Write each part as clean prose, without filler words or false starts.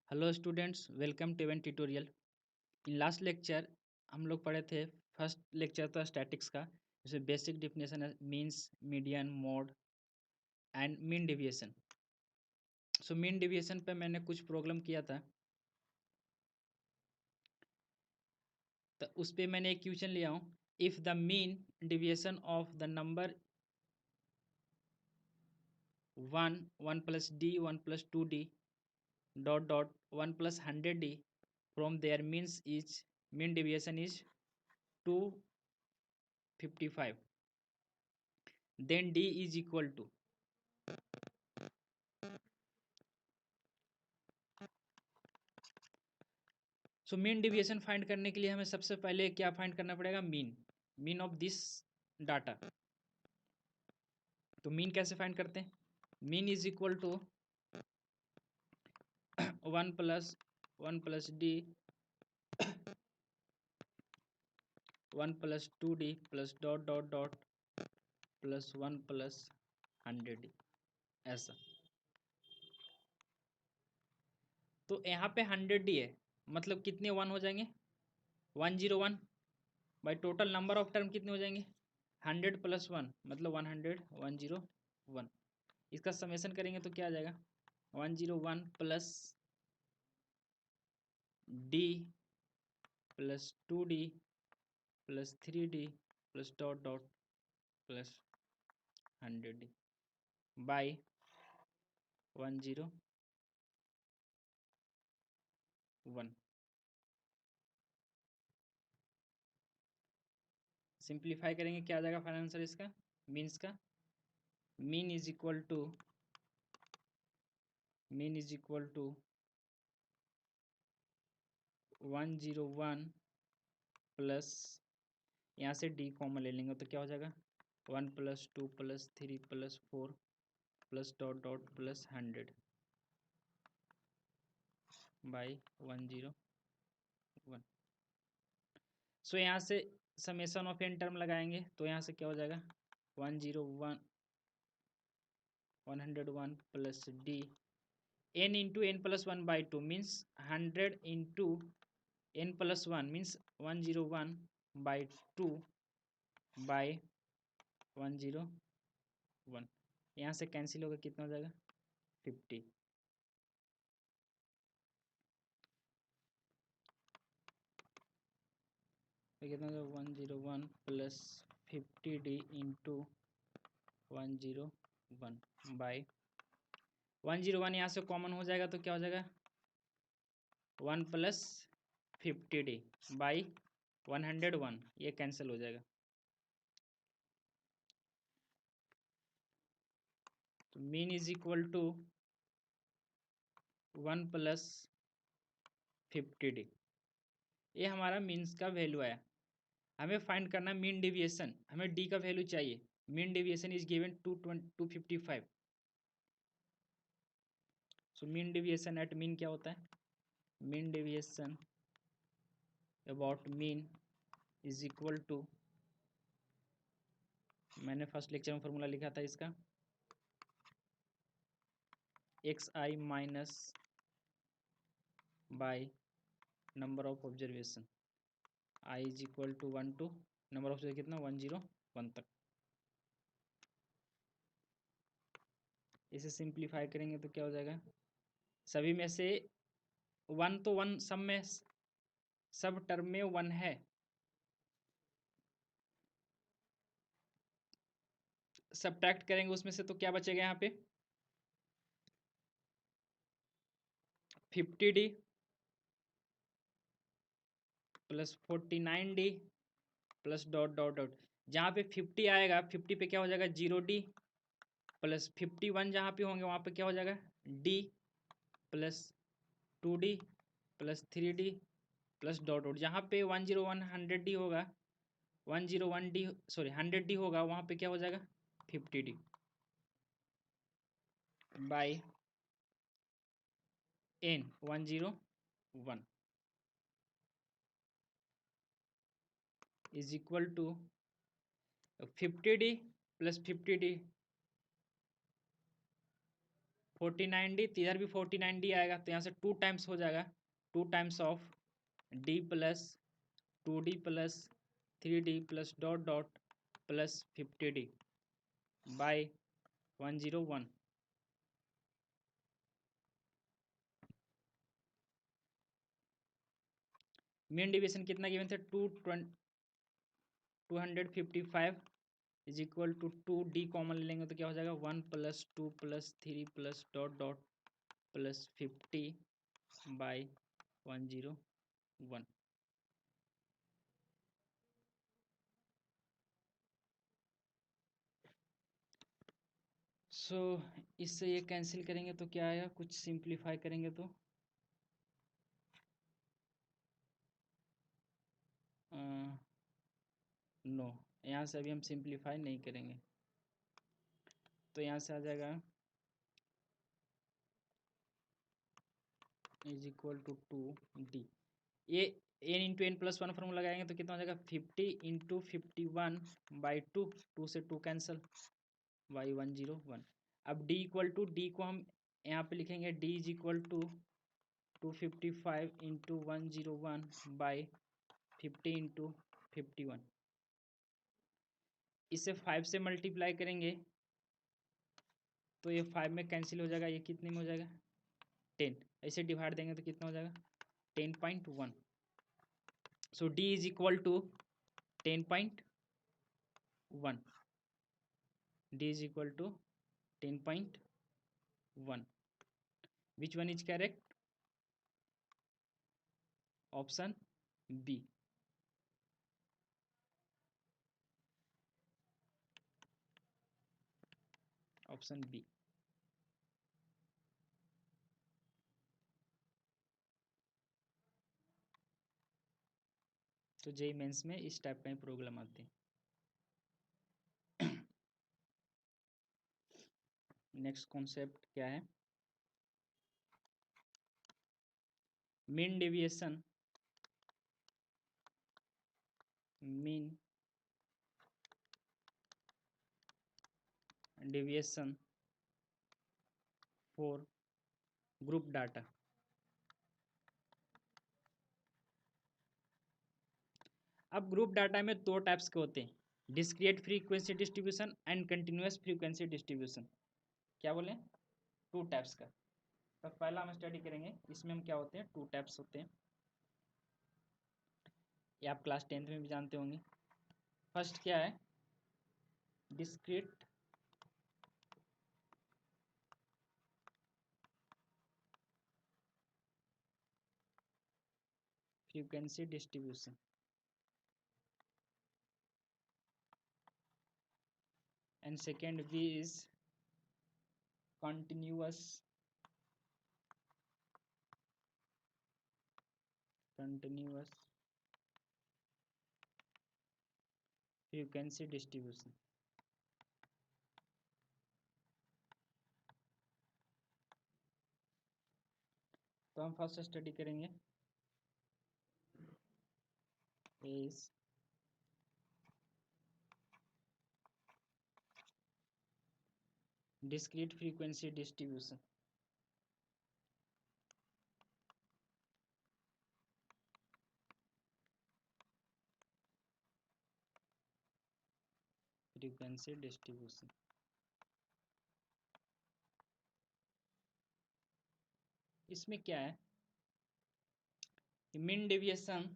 Hello students, welcome to event tutorial. In last lecture हम लोग पढ़े थे। फर्स्ट लेक्चर था स्टैटिक्स का, जिसमें बेसिक डिफिनेशन है means, median, mode and mean deviation. So mean deviation पे मैंने कुछ प्रॉब्लम किया था, तो उस पर मैंने एक क्वेश्चन लिया हूँ। If the mean deviation of the number 1 plus D 1 + 2d dot dot 1 + 100d from there means is mean deviation is 255, then d is equal to। So mean deviation find करने के लिए हमें सबसे पहले क्या फाइंड करना पड़ेगा? Mean of this data. तो मीन कैसे फाइंड करते हैं? Mean is equal to 1 + 1 + d 1 + 2d plus dot dot dot +1 + 100d, ऐसा। तो यहाँ पे 100d है, मतलब कितने 1 हो जाएंगे? 101 by total number of term कितने हो जाएंगे? 100 + 1 मतलब 100, 101। इसका समेशन करेंगे तो क्या आ जाएगा? 101 plus D plus 2d plus 3d plus dot dot plus 100d by 101। Simplify करेंगे क्या आ जाएगा फाइनल आंसर इसका? मीन्स का mean is equal to 101 plus, यहाँ से डी कॉमन ले लेंगे तो क्या हो जाएगा? 1 + 2 + 3 + 4 plus dot dot plus 100 by 101। सो यहाँ से समेशन ऑफ एन टर्म लगाएंगे तो यहाँ से क्या हो जाएगा? 101 101 plus D n into n+1/2 means 100 into n+1 means 101/2 by 101। यहाँ से कैंसिल होगा, कितना हो जाएगा? 50। तो कितना हो जाएगा? 101 प्लस 50d इंटू 101 बाई 101। यहाँ से कॉमन हो जाएगा तो क्या हो जाएगा? 1 + 50d बाई 101, ये कैंसिल हो जाएगा। तो mean is equal to 1 + 50d, ये हमारा मीन्स का वैल्यू आया। हमें फाइंड करना मीन डेविएशन, हमें डी का वैल्यू चाहिए। Mean deviation is given 255। So mean deviation at mean क्या होता है? Mean deviation about mean is equal to, मैंने फर्स्ट लेक्चर में फॉर्मूला लिखा था इसका, xi minus by number of observation, i is equal to 1 to number of कितना 101 तक। इसे सिंप्लीफाई करेंगे तो क्या हो जाएगा? सभी में से 1 तो 1 सब में, सब टर्म में 1 है, सब्ट्रैक्ट करेंगे उसमें से तो क्या बचेगा यहाँ पे? 50d plus 49d plus dot dot dot. जहाँ पे 50 आएगा 50 पे क्या हो जाएगा? 0d प्लस 51 जहाँ पे होंगे वहाँ पे क्या हो जाएगा? d plus 2d plus 3d plus dot dot. जहाँ पे 101 100d होगा, 101d सॉरी 100d होगा, वहाँ पे क्या हो जाएगा? 50d by n 101 is equal to 50d plus 50d 49D, तो इधर भी 49D आएगा, तो यहाँ से 2 टाइम्स हो जाएगा, 2 times of D plus 2D plus 3D plus dot dot plus 50D by 101। Main division कितना गिवन था, 255 is equal to 2D common लेंगे तो क्या हो जाएगा, 1 plus 2 plus 3 plus dot dot plus 50 by 101। So इससे ये कैंसिल करेंगे तो क्या आएगा, कुछ सिंप्लीफाई करेंगे तो नो, यहाँ से अभी हम सिंप्लीफाई नहीं करेंगे, तो यहाँ से आ जाएगा इज इक्वल टू 2D। ये n into N plus one formula लगाएंगे तो कितना हो जाएगा, 50 इंटू 51 बाई 2, 2 से 2 कैंसल बाई 101। अब d इक्वल टू, डी को हम यहाँ पे लिखेंगे, d is equal to 255 into 101 by 50 into 51। इसे 5 से मल्टीप्लाई करेंगे तो ये 5 में कैंसिल हो जाएगा, ये कितने में हो जाएगा 10, ऐसे डिवाइड देंगे तो कितना हो जाएगा 10.1। So d is equal to 10.1, d is equal to 10.1। which one is correct? Option B। Option B. तो जेई मेंस में इस टाइप का ही प्रॉब्लम आते हैं। नेक्स्ट कॉन्सेप्ट क्या है, mean deviation. Mean deviation for group data. अब ग्रुप डाटा में दो टाइप्स के होते हैं, discrete frequency distribution and continuous frequency distribution. क्या बोले, टू टाइप्स का। तो पहला हम स्टडी करेंगे, इसमें हम क्या होते हैं, टू टाइप्स होते हैं, ये आप क्लास 10th में भी जानते होंगे। फर्स्ट क्या है, discrete frequency distribution and second V is continuous frequency distribution। तो हम फर्स्ट स्टडी करेंगे is discrete frequency distribution। Frequency distribution, इसमें क्या है, mean deviation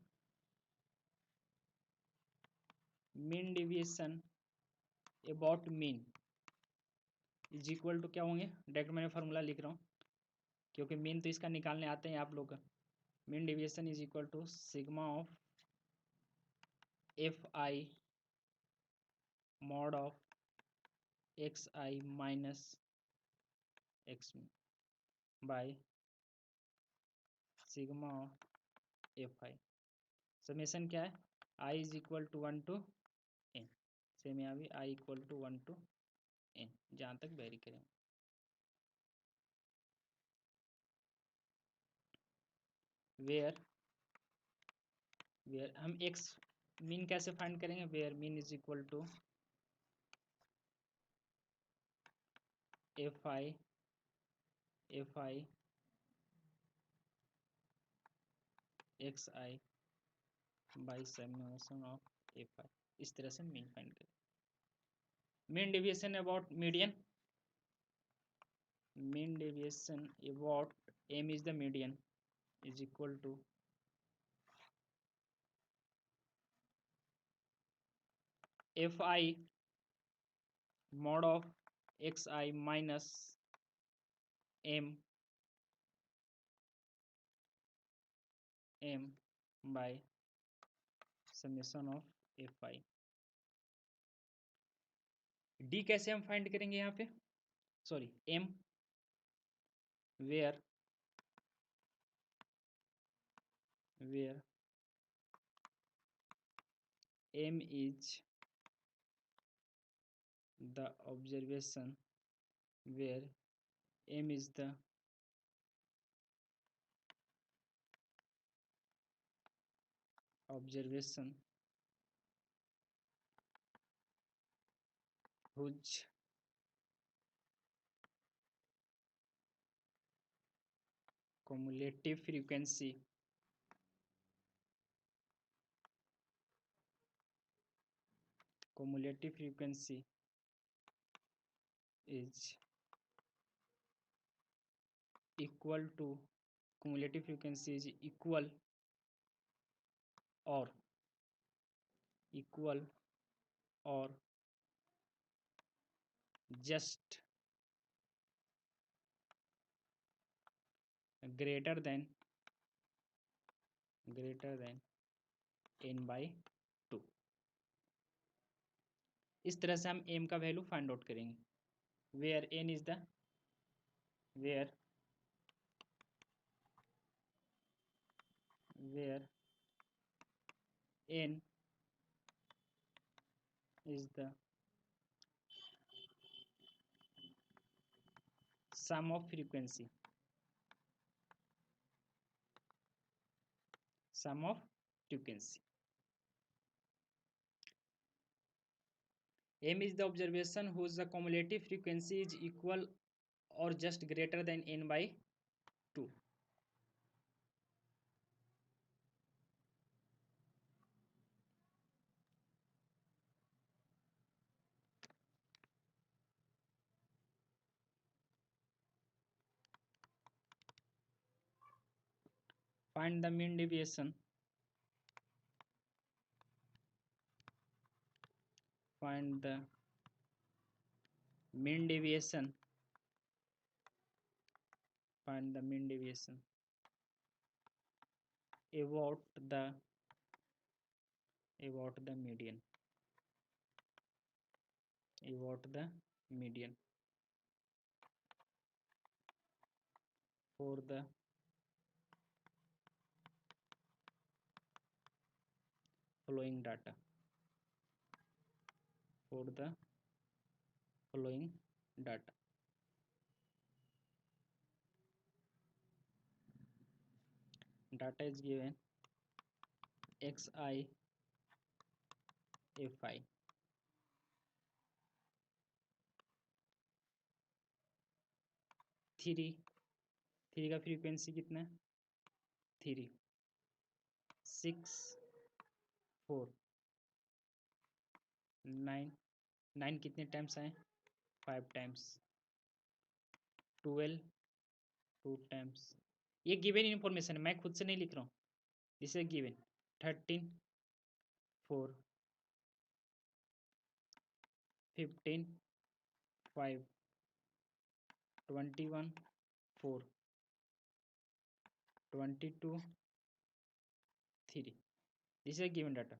about mean is equal to क्या होंगे, डायरेक्ट मैंने फार्मूला लिख रहा हूँ क्योंकि मीन तो इसका निकालने आते हैं आप लोग का। Mean deviation is equal to sigma of F I mod of X I minus X by sigma of F I. Summation क्या है, I is equal to 1 to N, same यहाँ भी I equal to 1 to N, जहाँ तक vary करें। Where हम X mean कैसे find करेंगे, where mean is equal to F I F I X I by summation of F आई, इस तरह से मीन फाइंड करें। Mean deviation about median, mean deviation about m is the median is equal to fi mod of xi minus m by summation of fi। d कैसे हम find करेंगे यहाँ पे, sorry m, where m is the observation, where m is the observation whose cumulative frequency is equal to cumulative frequency is or equal or just greater than n by 2। इस तरह से हम m का value find out करेंगे। Where n is the where n is the sum of frequency m is the observation whose the cumulative frequency is equal or just greater than n by 2। find the mean deviation about the median for the following data data is given xi fi 3 का frequency कितना है 3, 6, 4, 9 कितने times आए 5 times, 12 2 times. ये given information है, मैं खुद से नहीं लिख रहा हूँ, this is given. 13 4 15 5 21 4 22 3, this is given data.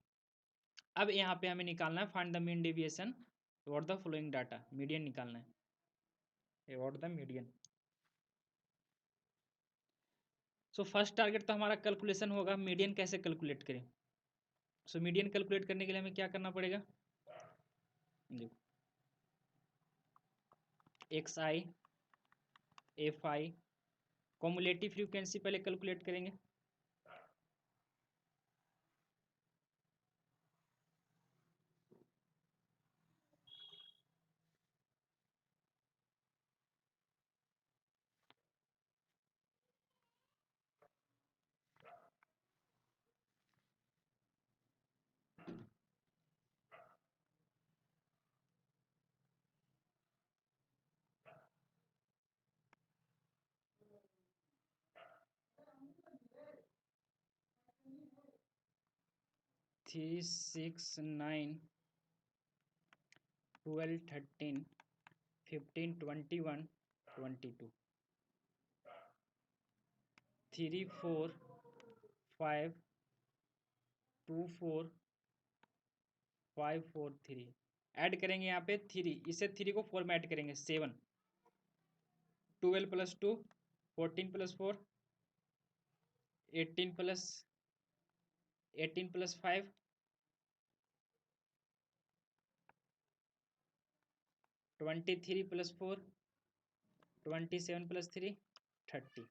अब यहाँ पे हमें निकालना है फाइंड द मीन डेविएशन और द फॉलोइंग डाटा, मीडियन निकालना है और the median. So first target तो हमारा कैलकुलेशन होगा मीडियन कैसे कैलकुलेट करें। सो मीडियन कैलकुलेट करने के लिए हमें क्या करना पड़ेगा, देखो एक्स आई एफ आई कॉमुलेटिव फ्रीक्वेंसी पहले कैलकुलेट करेंगे। 3, 6, 9, 12, 13, 15, 21, 22, 3, 4, 5, 2, 4, 5, 4, 3 ऐड करेंगे यहाँ पे 3, इसे 3 को फॉर्मेट करेंगे 7, 12 plus 2, 14 plus 4, 18 plus 5, 23 plus 4, 27 plus 3, 30।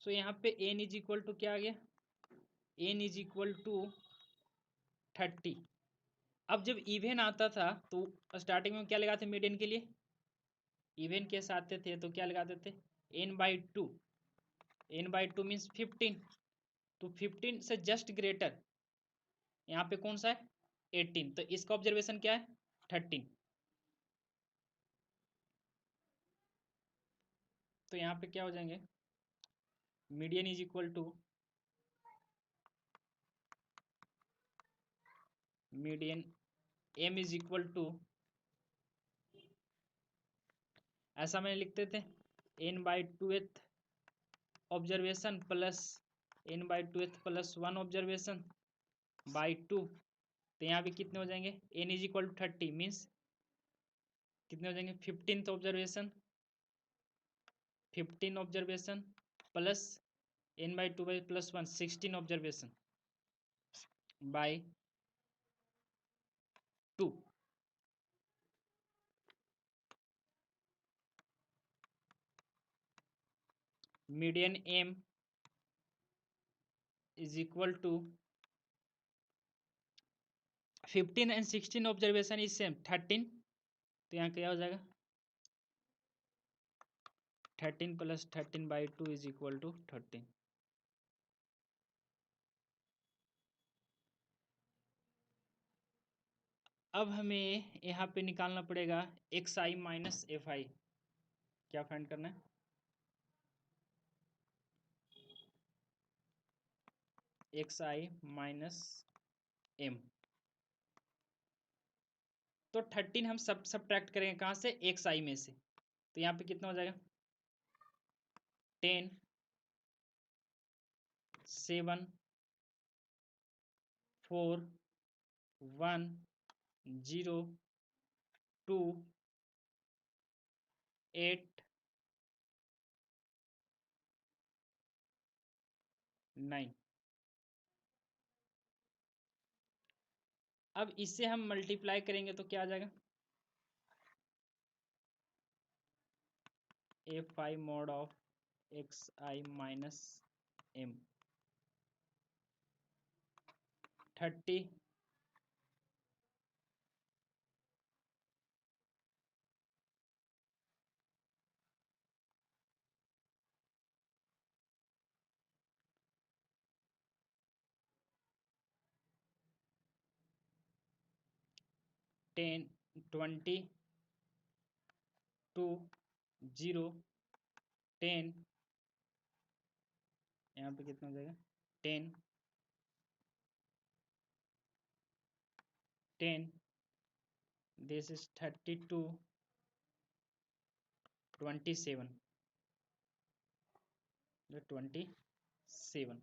सो यहाँ पे n इज इक्वल टू क्या आ गया, n इज इक्वल टू 30। अब जब इवन आता था तो स्टार्टिंग में क्या लगाते मीडियन के लिए, इवन केस आते थे तो क्या लगाते थे n/2, n/2 मीन्स 15, तो 15 से जस्ट ग्रेटर यहाँ पे कौन सा है 18, तो इसका ऑब्जर्वेशन क्या है 13, तो यहाँ पे क्या हो जाएंगे median is equal to median m is equal to, ऐसा मैंने लिखते थे n/2th observation plus n/2th plus 1 observation by 2, तो यहाँ पे कितने हो जाएंगे n is equal to 30 means कितने हो जाएंगे 15th observation, 15 observation plus n/2 by plus 1 16 observation by 2, median m is equal to 15 and 16 observation is same 13, तो यहाँ क्या हो जाएगा 13 plus 13 by 2 is equal to 13। अब हमें यहाँ पे निकालना पड़ेगा xi माइनस fi, क्या फाइंड करना है xi माइनस m, तो 13 हम सब्ट्रैक्ट करेंगे कहाँ से xi में से, तो यहाँ पे कितना हो जाएगा 10, 7, 4, 1, 0, 2, 8, 9। अब इससे हम मल्टीप्लाई करेंगे तो क्या आ जाएगा fi mod of xi minus m, 30, 10, 20, 2, 0, 10, यहाँ पे कितना हो जाएगा 10, 10, दिस इज 32, 27, 27।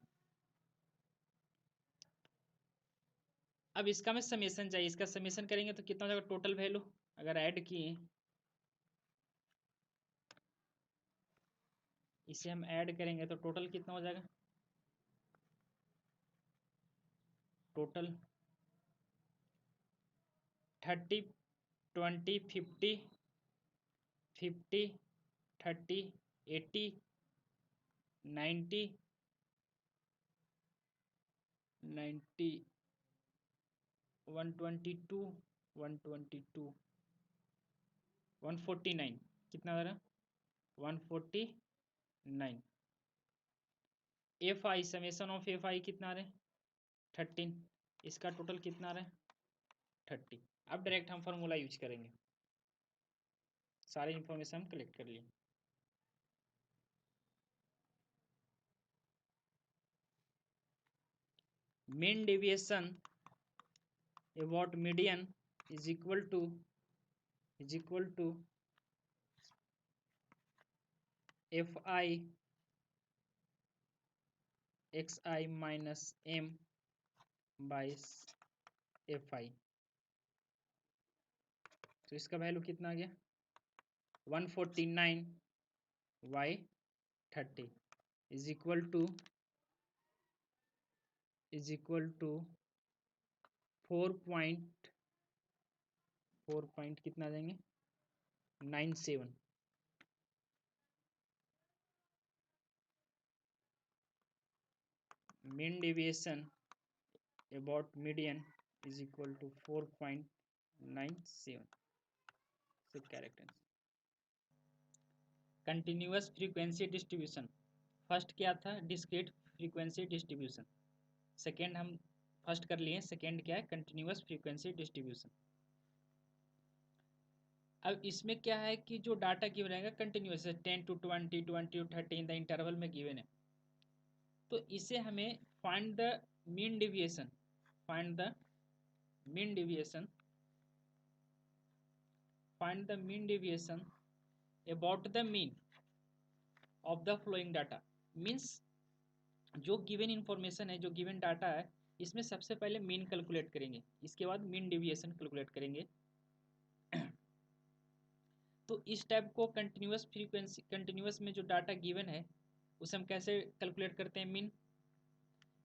अब इसका हमें समेशन चाहिए, इसका समेशन करेंगे तो कितना हो जाएगा टोटल वैल्यू, अगर ऐड किए इसे हम ऐड करेंगे तो टोटल कितना हो जाएगा, टोटल 30, 20, 50, 50, 30, 80, 90, 90, 122, 122, 149, कितना आ रहा 149। F I summation of F आई कितना आ रहा है 13, इसका टोटल कितना आ रहा है 30। अब डायरेक्ट हम फार्मूला यूज करेंगे, सारी इंफॉर्मेशन हम कलेक्ट कर लिए। mean deviation about median is equal to fi xi minus m by fi। तो इसका वैल्यू कितना आ गया 149/30 इज इक्वल टू 4 पॉइंट कितना आ जाएंगे 97। Mean deviation about median is equal to 4.97। Correct answer. Continuous frequency distribution, first क्या था डिस्क्रीट फ्रीक्वेंसी डिस्ट्रीब्यूशन, सेकेंड हम फर्स्ट कर लिए, सेकेंड क्या है कंटिन्यूअस फ्रीक्वेंसी डिस्ट्रीब्यूशन। अब इसमें क्या है कि जो डाटा गिवन रहेगा continuous 10 to 20 20 to 30 in the interval में गिवन है, तो इसे हमें find the mean deviation find the mean deviation about the mean of the flowing data. Means जो गिवन इंफॉर्मेशन है, जो गिवन डाटा है, इसमें सबसे पहले मीन कैलकुलेट करेंगे, इसके बाद मीन डेविएशन कैलकुलेट करेंगे। तो इस टाइप को कंटिन्यूअस में जो डाटा गिवन है उसे हम कैसे कैलकुलेट करते हैं मीन,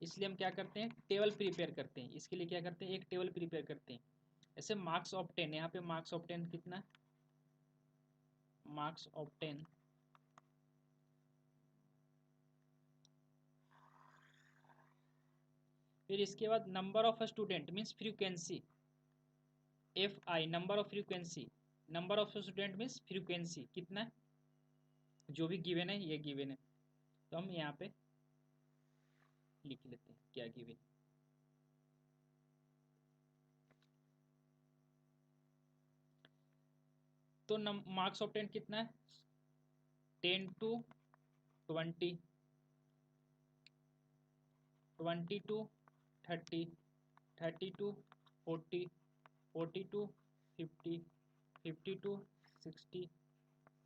इसलिए हम क्या करते हैं टेबल प्रिपेयर करते हैं। इसके लिए क्या करते हैं एक टेबल प्रिपेयर करते हैं। ऐसे मार्क्स ऑफ 10, यहाँ पे मार्क्स ऑफ 10 कितना, मार्क्स ऑफ 10 फिर इसके बाद number of student means frequency fi, number of student means frequency कितना है, जो भी गिवन है ये गिवन है, तो हम यहाँ पे लिख लेते हैं क्या गिवन। तो मार्क्स ऑफ 10 कितना है 10 to 20 20 to 30 30 to 40 40 to 50 50 to 60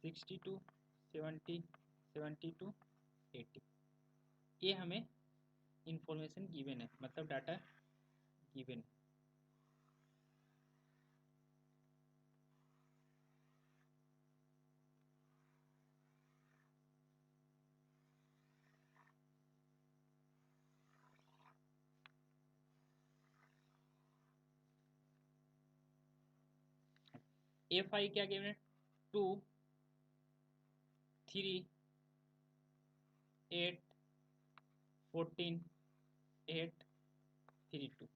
60 to 70 70 to 80। ये हमें इंफॉर्मेशन गिवन है, मतलब डाटा गिवन है। fi क्या गिवन है 2 3 8 14 8 3 2।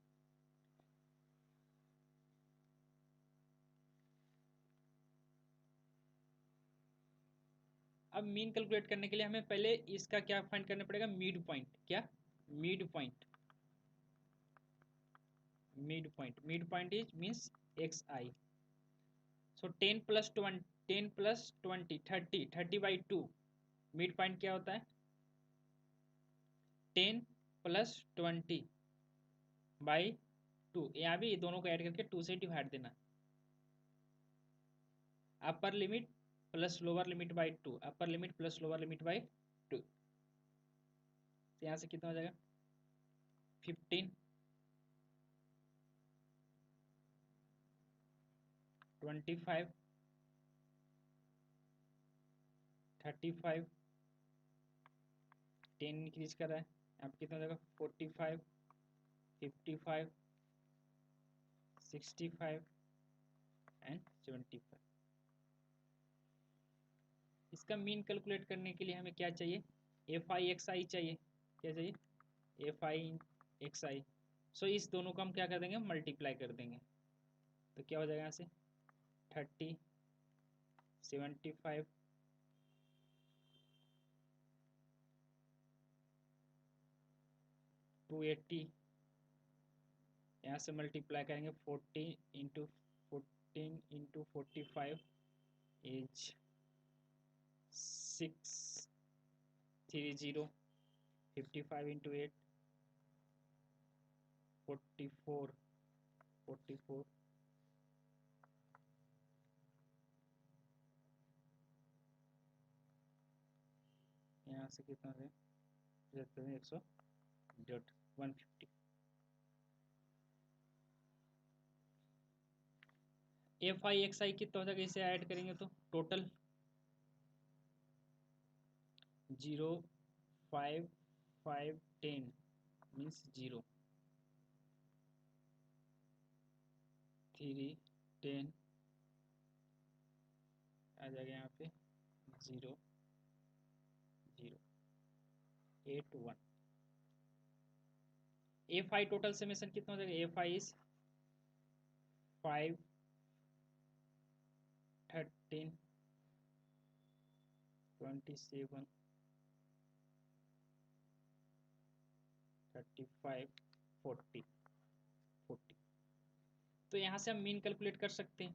अब मीन कैलकुलेट करने के लिए हमें पहले इसका क्या फाइंड करना पड़ेगा मिड पॉइंट, क्या mid point is means xi। So 10 plus 20 30/2 mid point क्या होता है 10 plus 20/2, यहाँ भी दोनों को ऐड करके 2 से डिवाइड देना, upper limit plus lower limit by 2, upper limit plus lower limit by 2। यहाँ से कितना हो जाएगा 15 25 35 10 इंक्रीज कर रहा है, यहाँ पे कितना हो जाएगा 45 55 65 एंड 75। इसका मीन कैलकुलेट करने के लिए हमें क्या चाहिए fi xi चाहिए, क्या चाहिए fi xi। सो इस दोनों को हम क्या कर देंगे मल्टीप्लाई कर देंगे, तो क्या हो जाएगा यहाँ से 30 75 280, यहाँ से मल्टीप्लाई करेंगे 40 इंटू 45 इज 630 55 इंटू 8 44 44 यहाँ से कितना है 100 डॉट 150 एफ आई एक्स आई कितना हो जाएगा इसे ऐड करेंगे तो टोटल 0 5 5 10 मीन्स 0 3 10 आ जाएगा यहाँ पे 0 0 8 1 एफ आई टोटल समेशन कितना हो जाएगा एफ आई इज 5 13 27 35 40 40 तो यहाँ से हम मीन कैलकुलेट कर सकते हैं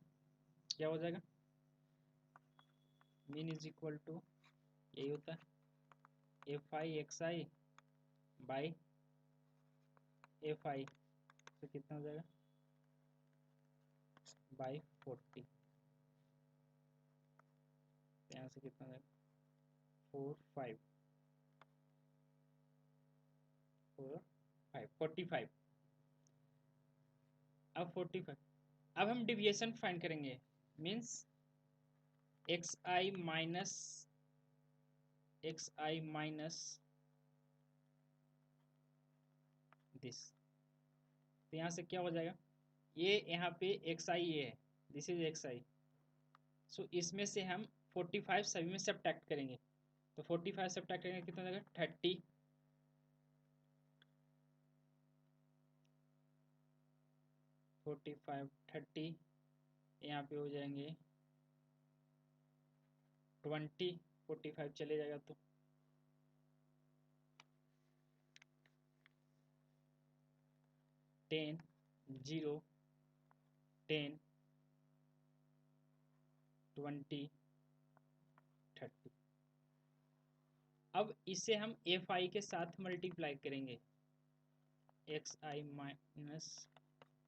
क्या हो जाएगा मीन इज इक्वल टू यही होता है F I X I by F आई तो कितना हो जाएगा बाई 40 यहाँ से कितना हो जाएगा 4 5 4 5 45 अब 45 अब हम डिविएशन फाइंड करेंगे means x I minus this तो यहाँ से क्या हो जाएगा ये यहाँ पे एक्स आई ये है दिस इज एक्स आई सो इसमें से हम 45 सभी में सब्ट्रैक्ट करेंगे तो 45 सब्ट्रैक्ट करेंगे कितना हो जाएगा 30 45 30 यहाँ पे हो जाएंगे 20 45 चले जाएगा तो 10 0 10 20 30 अब इसे हम एफ आई के साथ मल्टीप्लाई करेंगे एक्स आई माइनस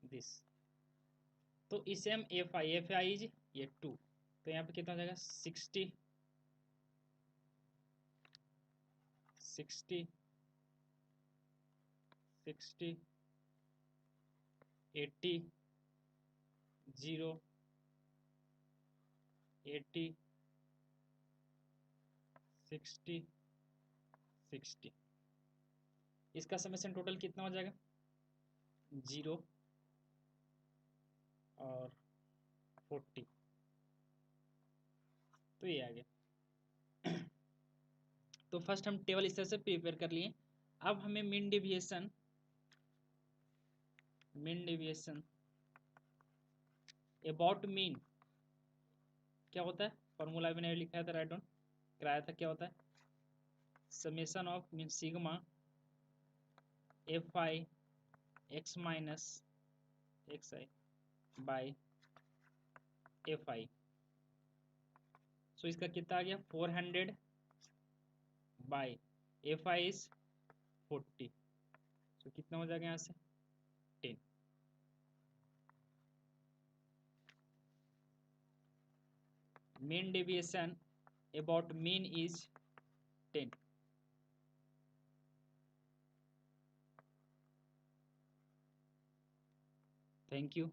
दिस तो इसे हम एफ आई इज ये 2 तो यहाँ पे कितना हो जाएगा 60 60 60 80 0 80 60 60 इसका समेशन टोटल कितना हो जाएगा 0 और 40 तो ये आ गया तो फर्स्ट हम टेबल इस तरह से प्रिपेयर कर लिए अब हमें मीन डेविएशन अबाउट मीन क्या होता है फॉर्मूला मैंने लिखा था राइट डाउन कराया था क्या होता है summation of mean sigma F I X minus X I by F I so इसका कितना आ गया 400 by F I is 40 so कितना हो जाएगा यहाँ से 10 mean deviation about mean is 10 thank you